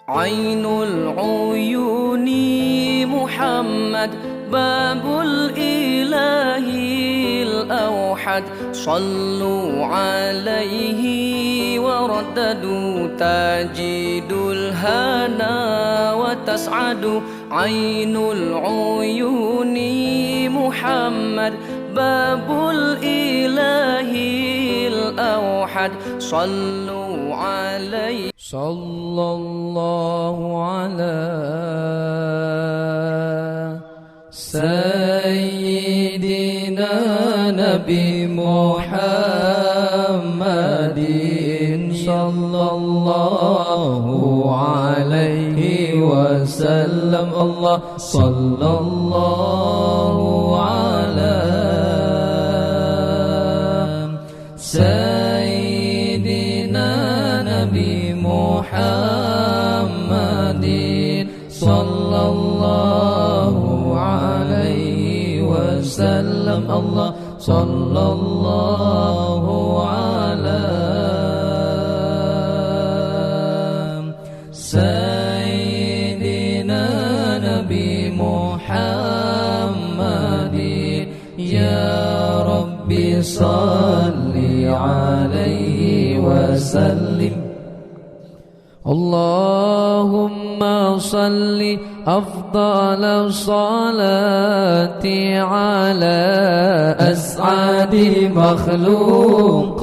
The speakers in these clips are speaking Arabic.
عين العيون محمد باب الإله الأوحد صلوا عليه ورددوا تجد الهنا وتسعد عين العيون محمد باب الإله الأوحد صلوا عليه صلى الله على سيدنا نبي محمد صلى الله عليه وسلم الله صلى الله على سيدنا نبي محمد صلى الله عليه وسلم الله صلى الله على سيدنا نبي محمد يا ربي صل عليه وسلم اللهم صل أفضل الصلاة على أسعد مخلوقاتك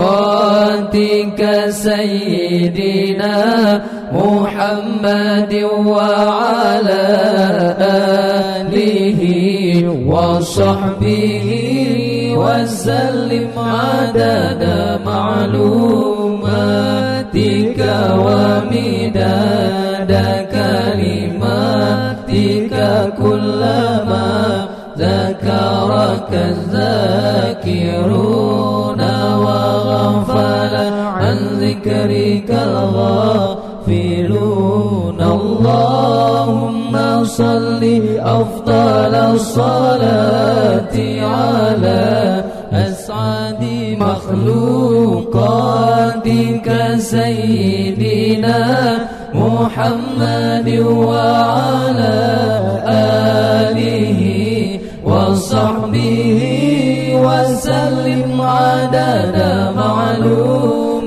سيدنا محمد وعلى آله وصحبه وسلم عدد معلوماتك ومداد كلماتك كلما ذكرك الذاكرون وغفل عن ذكرك الغافلون اللهم صل أفضل الصلاة على أسعد مخلوقاتك سيدنا محمد وعلى آله وصحبه وسلم عدد معلوماتك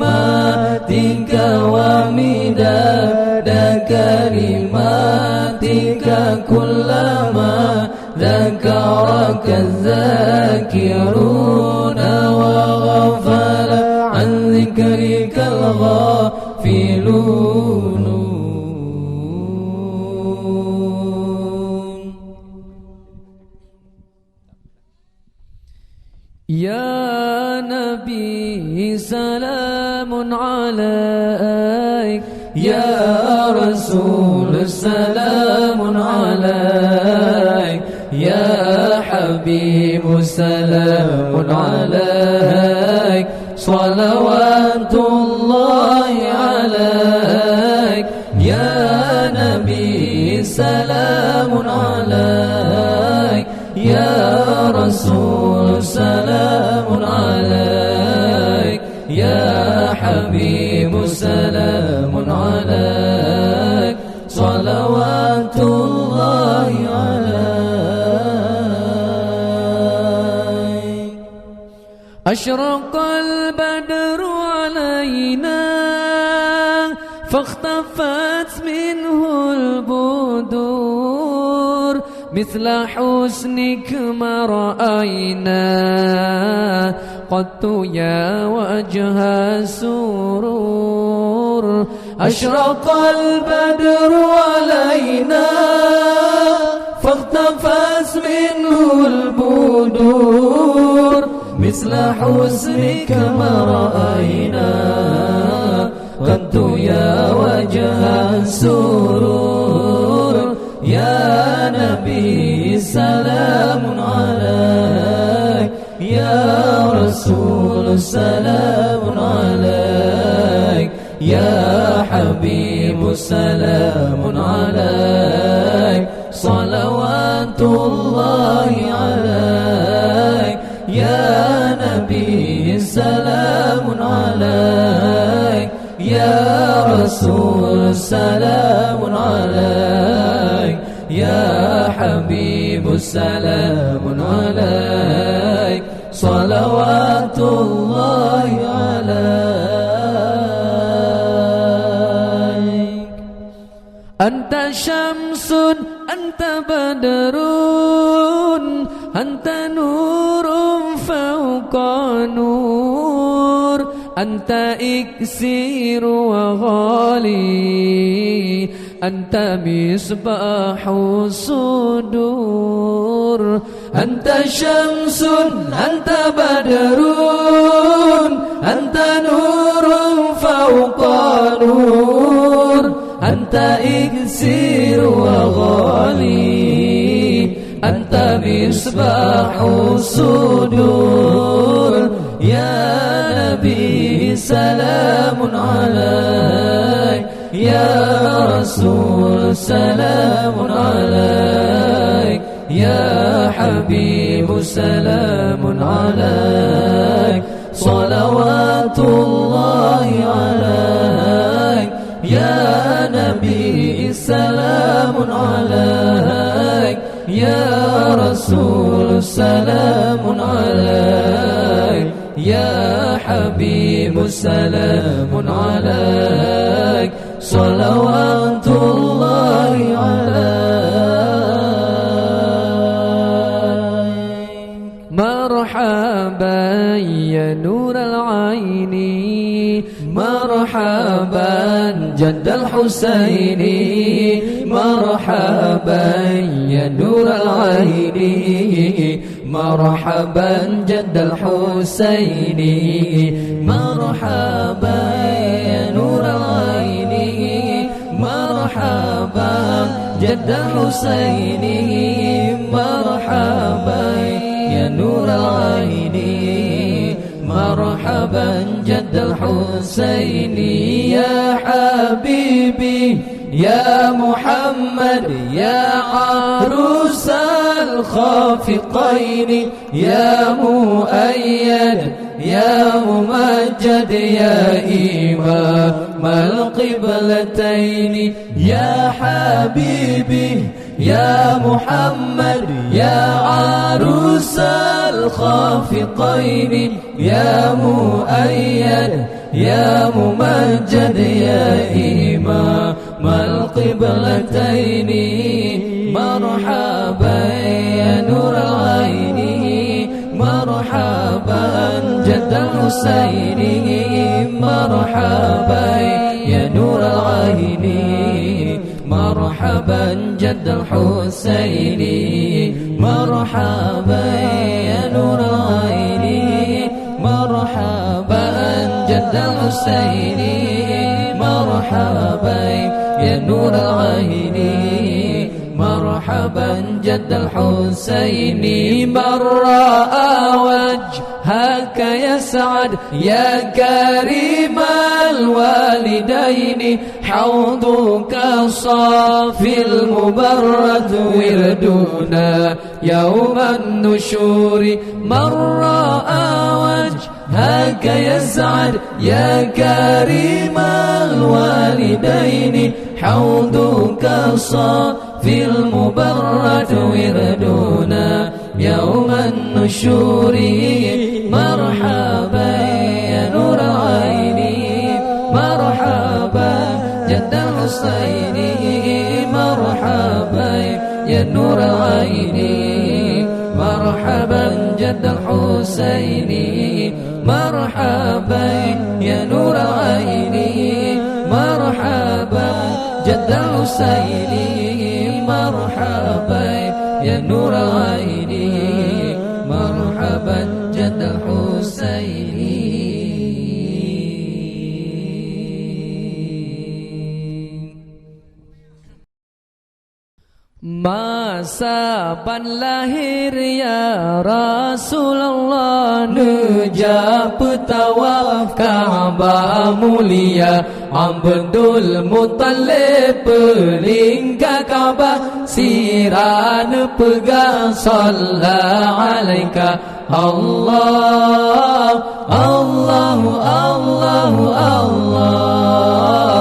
ومداد كلماتك كلما ذكرك الذاكرون وغفل عن ذكرك الغافلون يا نبي سلام عليك يا رسول سلام عليك يا حبيب سلام عليك صلوات الله عليك يا نبي سلام عليك يا رسول سلام عليك يا حبيب سلام عليك صلوات الله عليك أشرق البدر علينا فاختفت منه البدور مثل حسنك ما رأينا قط يا وجه السرور أشرق البدر علينا فاختفت منه البدور مثل حسنك ما رأينا قط يا وجه السرور يا نبي سلام عليك يا رسول سلام عليك يا حبيب سلام عليك صلوات الله عليك يا نبي سلام عليك يا رسول سلام عليك يا حبيب سلام عليك صلوات الله عليك أنت شمس أنت بدر أنت نور فوق نور أنت إكسير وغالي أنت مصباح الصدور أنت شمس أنت بدر أنت نور فوق نور أنت إكسير وغالي أنت مصباح الصدور يا نبي سلام عليك يا رسول سلام عليك يا حبيب سلام عليك صلوات الله عليك يا نبي سلام عليك يا رسول سلام عليك يا حبيب سلام عليك صلوات الله عليك مرحبا يا نور العين مرحبا جد الحسين مرحبا يا نور العين مرحبا جد الحسين مرحبا يا نور العين مرحبا جد الحسين مرحبا يا نور العين مرحبا جد الحسين يا حبيبي يا محمد يا عروس الخافقين يا مؤيد يا ممجد يا إمام القبلتين يا حبيبي يا محمد يا عروس الخافقين يا مؤيد يا ممجد يا إمام القبلتين مرحبا يا نور العين مرحبا جد الحسين مرحبا يا نور العين مرحبا جد الحسين مرحبا يا نور العين مرحبا جد الحسين مرحبا يا نور العين مرحبا جد الحسين من رأى وجهك يسعد يا كريم الوالدين حوضك صافي المبرد وردنا يوم النشور من رأى وجهك يسعد يا كريم الوالدين حوضك صافي المبرد وردنا يوم النشور مرحبا يا نور العين مرحبا جد الحسين مرحبا يا نور العين مرحبا جد الحسين مرحبا يا نور العين مرحبا جد الحسين مرحبا يا نور العين مرحبا جد الحسين Masa pan lahir ya Rasulullah Nejab tawaf Ka'bah mulia Abdul Muttalib pelingga Ka'bah Siran pegang Sallallahu alaika Allah Allahu Allahu Allah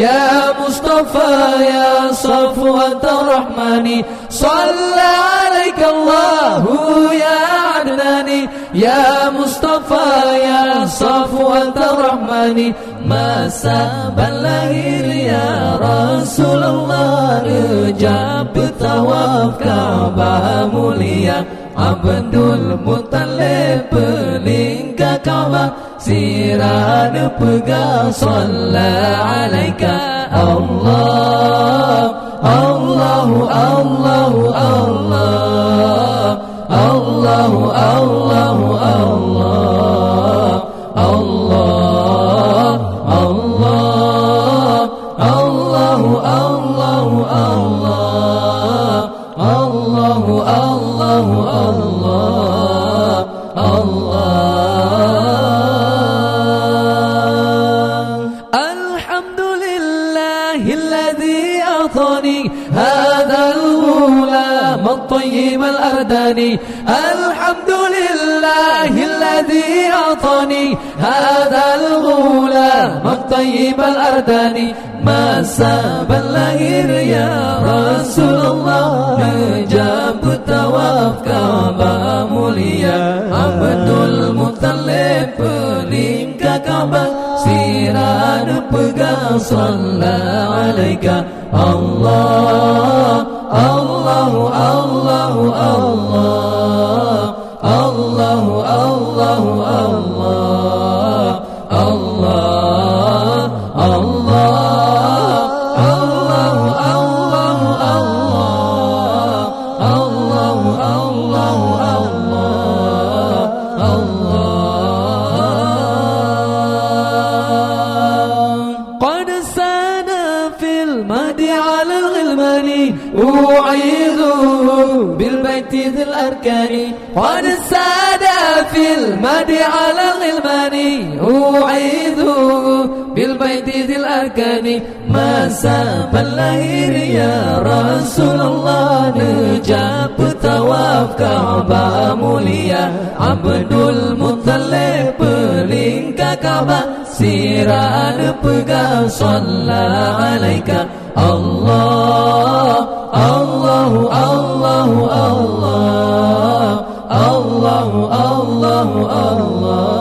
Ya Mustafa ya Safwat Rahmani, Salla alaika Allahu ya Adnani. Ya Mustafa ya Safwat Rahmani, masa balahir ya Rasulullah. Rejab tawaf Ka'bah mulia, Abdul Muttalib pelingkar Ka'bah, sirah pegang Salla alaika Allah. Allahu Allahu Allah, Allahu Allahu Allah, Allah Allah, Allahu Allahu Allah, Allahu Allahu Allah, Allah. Alhamdulillahilladzi a'tani hadzal ghulam at-tayyib al-ardani. Alhamdulillahilladzi a'tani hadzal ghulam at-tayyib al-ardani. Masa balahir ya Rasulullah, Najab tawaf Ka'bah mulia, Abdul Muttalib pelingkar Ka'bah, sirah pegang Salla alaika Allah. Allahu Allahu Allah, Allahu Allahu Allah, Allah Allah. أعيذه بالبيت ذي الأركان. قد ساد في المدي على الغلمان، أعيذه بالبيت ذي الأركان. masa balahir ya Rasulullah, Najab tawaf Ka'bah mulia, Abdul Muttalib pelingkar Ka'bah, sirah pegang Salla alaika Allah. Allahu Allahu Allah, Allahu Allahu Allah.